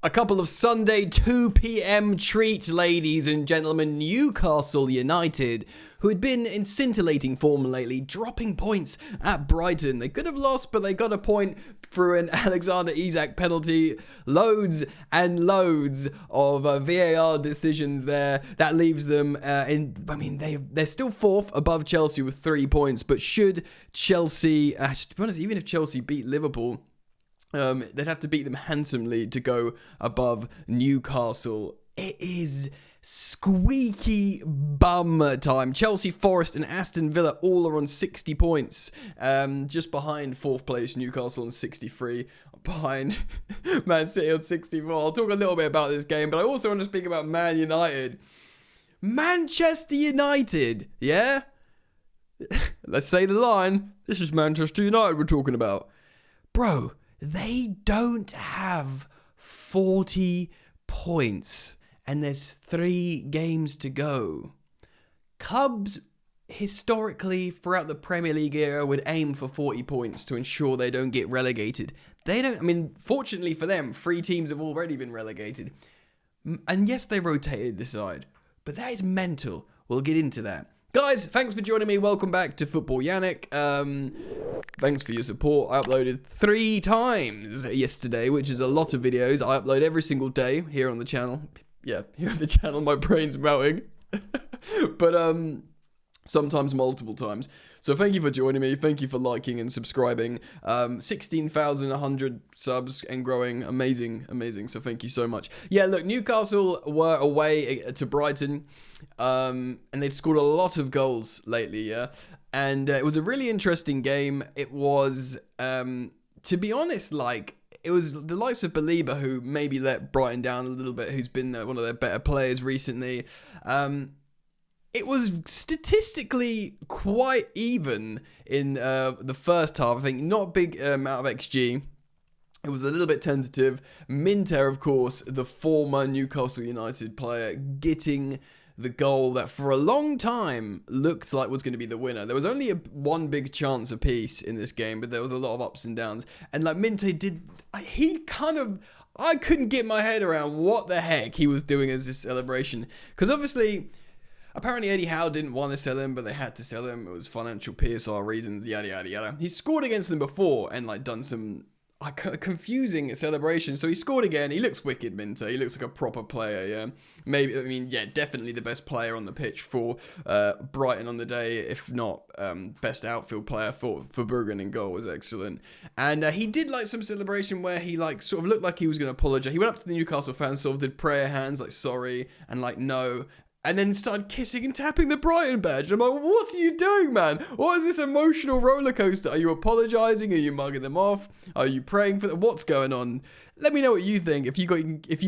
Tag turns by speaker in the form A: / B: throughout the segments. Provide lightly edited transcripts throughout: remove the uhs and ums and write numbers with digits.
A: A couple of Sunday 2 p.m. treats, ladies and gentlemen. Newcastle United, who had been in scintillating form lately, dropping points at Brighton. They could have lost, but they got a point through an Alexander Isak penalty. Loads and loads of VAR decisions there. That leaves them they're still fourth above Chelsea with 3 points. But should Chelsea, to be honest, even if Chelsea beat Liverpool, they'd have to beat them handsomely to go above Newcastle. It is squeaky bum time. Chelsea, Forest and Aston Villa all are on 60 points. Just behind fourth place Newcastle on 63. Behind Man City on 64. I'll talk a little bit about this game, but I also want to speak about Man United. Manchester United, yeah? Let's say the line. This is Manchester United we're talking about. Bro, they don't have 40 points and there's 3 games to go. Clubs historically throughout the Premier League era would aim for 40 points to ensure they don't get relegated. They don't, fortunately for them, 3 teams have already been relegated. And yes, they rotated the side, but that is mental. We'll get into that. Guys, thanks for joining me. Welcome back to Football Yannick. Thanks for your support. I uploaded 3 times yesterday, which is a lot of videos. I upload every single day here on the channel. Yeah, here on the channel. My brain's melting. But sometimes multiple times. So thank you for joining me. Thank you for liking and subscribing. 16,100 subs and growing. Amazing, amazing. So thank you so much. Yeah, look, Newcastle were away to Brighton. And they'd scored a lot of goals lately, yeah. And it was a really interesting game. It was, to be honest, it was the likes of Belieber who maybe let Brighton down a little bit, who's been one of their better players recently. It was statistically quite even in the first half. I think not a big amount of XG. It was a little bit tentative. Minter, of course, the former Newcastle United player, getting the goal that for a long time looked like was going to be the winner. There was only one big chance apiece in this game, but there was a lot of ups and downs. And Minter I couldn't get my head around what the heck he was doing as this celebration. Because obviously, apparently Eddie Howe didn't want to sell him, but they had to sell him. It was financial PSR reasons, yada, yada, yada. He scored against them before and done some confusing celebration. So he scored again. He looks wicked, Minter. He looks like a proper player, yeah. Definitely the best player on the pitch for Brighton on the day, if not best outfield player for Bergen in goal. Was excellent. And he did some celebration where he sort of looked like he was going to apologize. He went up to the Newcastle fans, sort of did prayer hands, sorry, and no. And then started kissing and tapping the Brighton badge. I'm like, what are you doing, man? What is this emotional roller coaster? Are you apologizing? Are you mugging them off? Are you praying for them? What's going on? Let me know what you think if you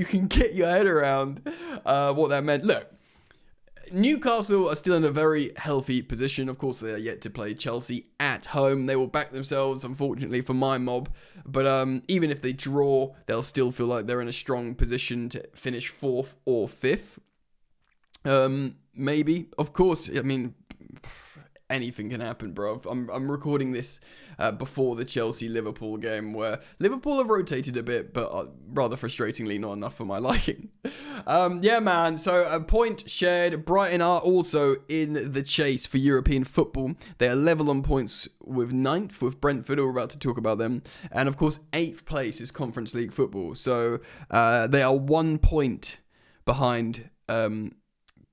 A: can get your head around what that meant. Look, Newcastle are still in a very healthy position. Of course, they are yet to play Chelsea at home. They will back themselves, unfortunately, for my mob. But even if they draw, they'll still feel like they're in a strong position to finish 4th or 5th. Maybe, of course, anything can happen, bro. I'm recording this before the Chelsea-Liverpool game, where Liverpool have rotated a bit, but rather frustratingly not enough for my liking. Yeah, man, so a point shared. Brighton are also in the chase for European football. They are level on points with 9th, with Brentford, we're about to talk about them. And, of course, 8th place is Conference League football. So they are 1 point behind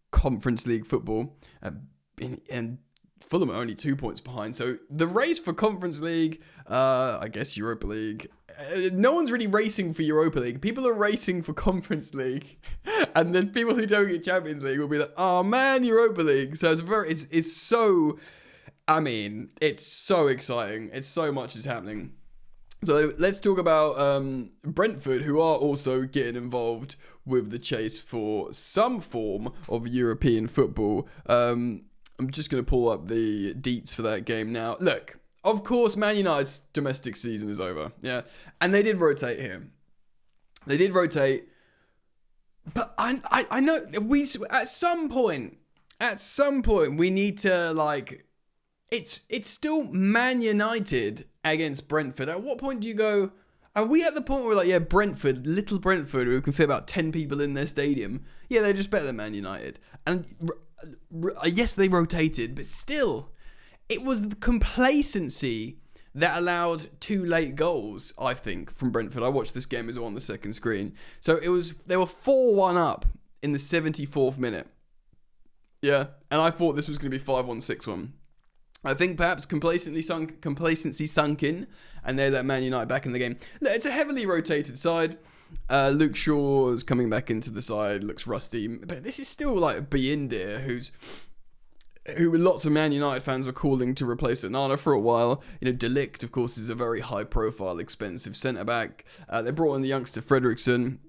A: Conference League football, and Fulham are only 2 points behind. So the race for Conference League, I guess Europa League, no one's really racing for Europa League. People are racing for Conference League, and then people who don't get Champions League will be like, oh man, Europa League. So it's so exciting. It's so much is happening. So let's talk about Brentford, who are also getting involved with the chase for some form of European football. I'm just going to pull up the deets for that game now. Look, of course, Man United's domestic season is over, yeah, and they did rotate here. They did rotate, but I know at some point we need to it's still Man United against Brentford. At what point do you go, Are we at the point where, like, yeah, Brentford, little Brentford, who can fit about 10 people in their stadium, yeah, they're just better than Man United. And yes, they rotated, but still, it was the complacency that allowed 2 late goals, I think, from Brentford. I watched this game as well on the second screen. So they were 4-1 up in the 74th minute. Yeah, and I thought this was going to be 5-1, 6-1. I think perhaps complacency sunk in, and they let Man United back in the game. Look, it's a heavily rotated side. Luke Shaw's coming back into the side, looks rusty, but this is still like Biindir, who lots of Man United fans were calling to replace Onana for a while. You know, De Ligt, of course, is a very high-profile, expensive centre-back. They brought in the youngster Fredriksson.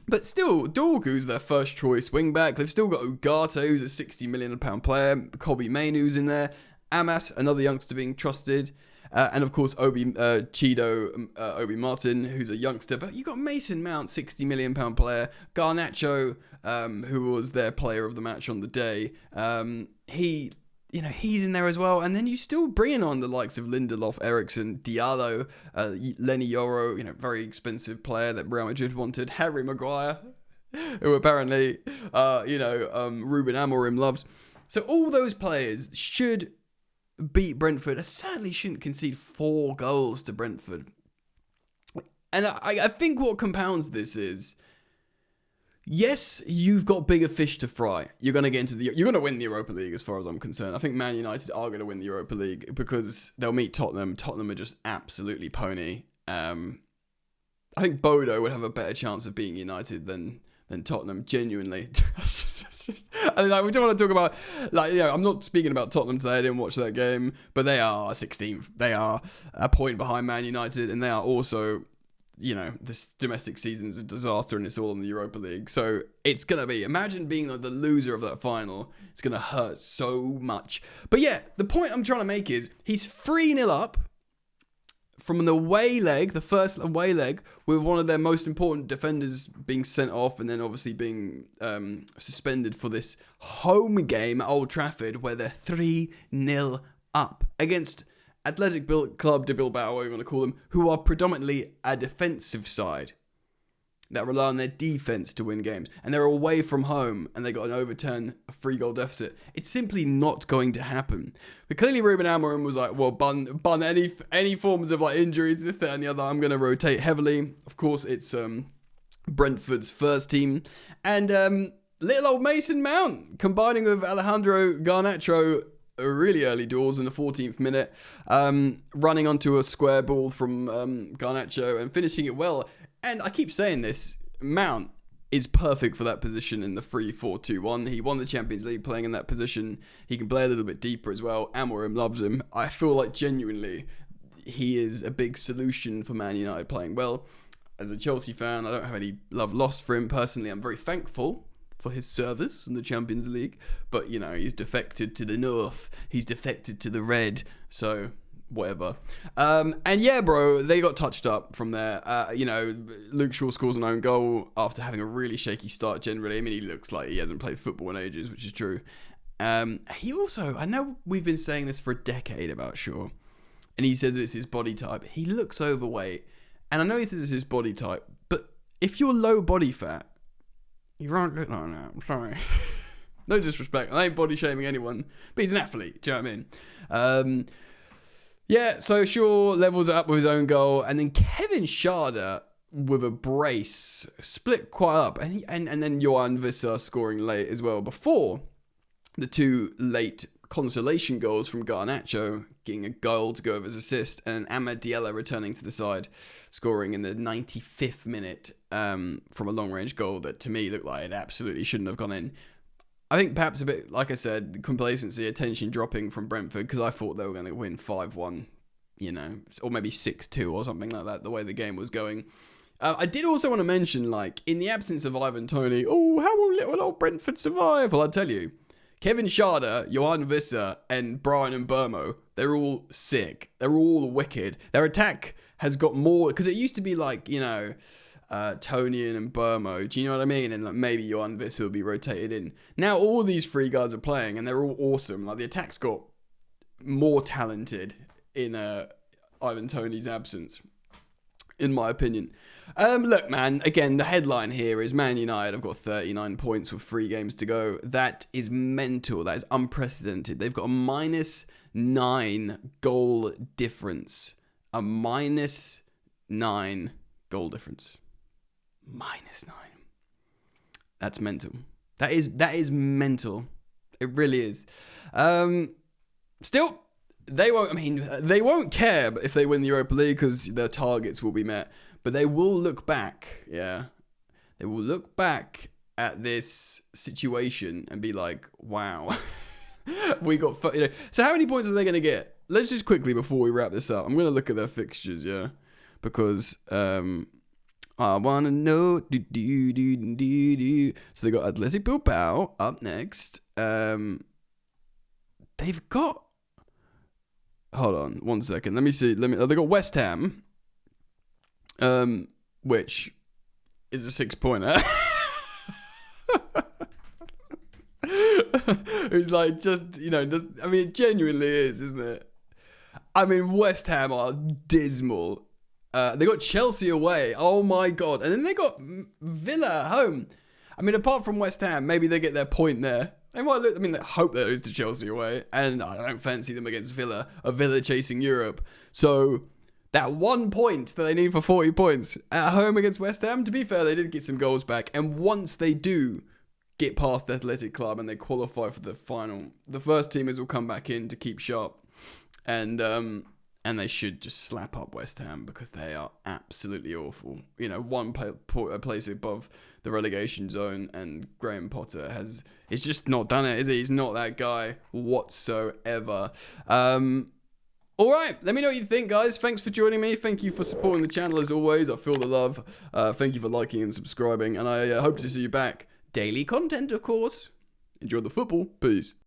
A: But still, Dorgu's their first choice wing-back. They've still got Ugarte, who's a £60 million player. Kobbie Mainoo's in there. Amas, another youngster being trusted. And of course, Obi Martin, who's a youngster. But you got Mason Mount, £60 million player. Garnacho, who was their player of the match on the day. He's in there as well. And then you still bring on the likes of Lindelof, Eriksson, Diallo, Lenny Yoro, very expensive player that Real Madrid wanted. Harry Maguire, who apparently, Ruben Amorim loves. So all those players should beat Brentford. I certainly shouldn't concede 4 goals to Brentford. And I think what compounds this is, yes, you've got bigger fish to fry. You're going to win the Europa League as far as I'm concerned. I think Man United are going to win the Europa League because they'll meet Tottenham. Tottenham are just absolutely pony. I think Bodo would have a better chance of beating United than Tottenham, genuinely. I mean, we don't want to talk about, I'm not speaking about Tottenham today. I didn't watch that game, but they are 16th. They are a point behind Man United, and they are also, this domestic season's a disaster, and it's all in the Europa League. So it's going to be, imagine being the loser of that final. It's going to hurt so much. But yeah, the point I'm trying to make is he's 3-0 up from the away leg, the first away leg, with one of their most important defenders being sent off and then obviously being suspended for this home game at Old Trafford, where they're 3-0 up against Athletic Club de Bilbao, whatever you want to call them, who are predominantly a defensive side that rely on their defense to win games. And they're away from home, and they got an overturn, a 3-goal deficit. It's simply not going to happen. But clearly Ruben Amorim was like, well, bun any forms of injuries, this, that, and the other. I'm going to rotate heavily. Of course, it's Brentford's first team. And little old Mason Mount, combining with Alejandro Garnacho, really early doors in the 14th minute, running onto a square ball from Garnacho and finishing it well. And I keep saying this, Mount is perfect for that position in the 3-4-2-1. He won the Champions League playing in that position. He can play a little bit deeper as well. Amorim loves him. I feel like genuinely he is a big solution for Man United playing well. As a Chelsea fan, I don't have any love lost for him personally. I'm very thankful for his service in the Champions League. But, he's defected to the north. He's defected to the red. So whatever. And yeah, bro, they got touched up from there. Luke Shaw scores an own goal after having a really shaky start generally. I mean, he looks like he hasn't played football in ages, which is true. He also, I know we've been saying this for a decade about Shaw, and he says it's his body type. He looks overweight, and I know he says it's his body type, but if you're low body fat, you won't look like that. I'm sorry. No disrespect. I ain't body shaming anyone, but he's an athlete. Do you know what I mean? Yeah, so Shaw levels it up with his own goal, and then Kevin Schade with a brace split quite up, and then Johan Visser scoring late as well before the 2 late consolation goals from Garnacho, getting a goal to go with his assist, and Amad Diallo returning to the side, scoring in the 95th minute from a long-range goal that to me looked like it absolutely shouldn't have gone in. I think perhaps a bit, like I said, complacency, attention dropping from Brentford, because I thought they were going to win 5-1, or maybe 6-2 or something like that, the way the game was going. I did also want to mention, in the absence of Ivan Toney, how will little old Brentford survive? Well, I'll tell you, Kevin Schade, Johan Visser, and Brian Mbeumo, they're all sick. They're all wicked. Their attack has got more, because it used to be Tony and Mbeumo, do you know what I mean? And maybe Johan Visser will be rotated in. Now all these 3 guys are playing, and they're all awesome. The attack's got more talented in Ivan Toney's absence. in my opinion. Look, man, again, the headline here is Man United have got 39 points with 3 games to go. That is mental. That is unprecedented. They've got a -9 goal difference. A -9 goal difference. -9. That's mental. That is mental. It really is. Still, they won't care if they win the Europa League because their targets will be met. But they will look back, yeah. They will look back at this situation and be like, wow, we got, So how many points are they going to get? Let's just quickly, before we wrap this up, I'm going to look at their fixtures, yeah. Because I want to know. So they got Athletic Bilbao up next. They've got, hold on 1 second. Let me see. They got West Ham. Which is a 6-pointer. It's like, it genuinely is, isn't it? I mean, West Ham are dismal. They got Chelsea away. Oh my God. And then they got Villa at home. I mean, apart from West Ham, maybe they get their point there. They might they hope they lose to Chelsea away. And I don't fancy them against Villa, a Villa chasing Europe. So that 1 point that they need for 40 points at home against West Ham, to be fair, they did get some goals back. And once they do get past the Athletic Club and they qualify for the final, the first teamers will come back in to keep sharp. And they should just slap up West Ham because they are absolutely awful. One place above the relegation zone, and Graham Potter he's just not done it, is he? He's not that guy whatsoever. All right, let me know what you think, guys. Thanks for joining me. Thank you for supporting the channel as always. I feel the love. Thank you for liking and subscribing, and I hope to see you back. Daily content, of course. Enjoy the football. Peace.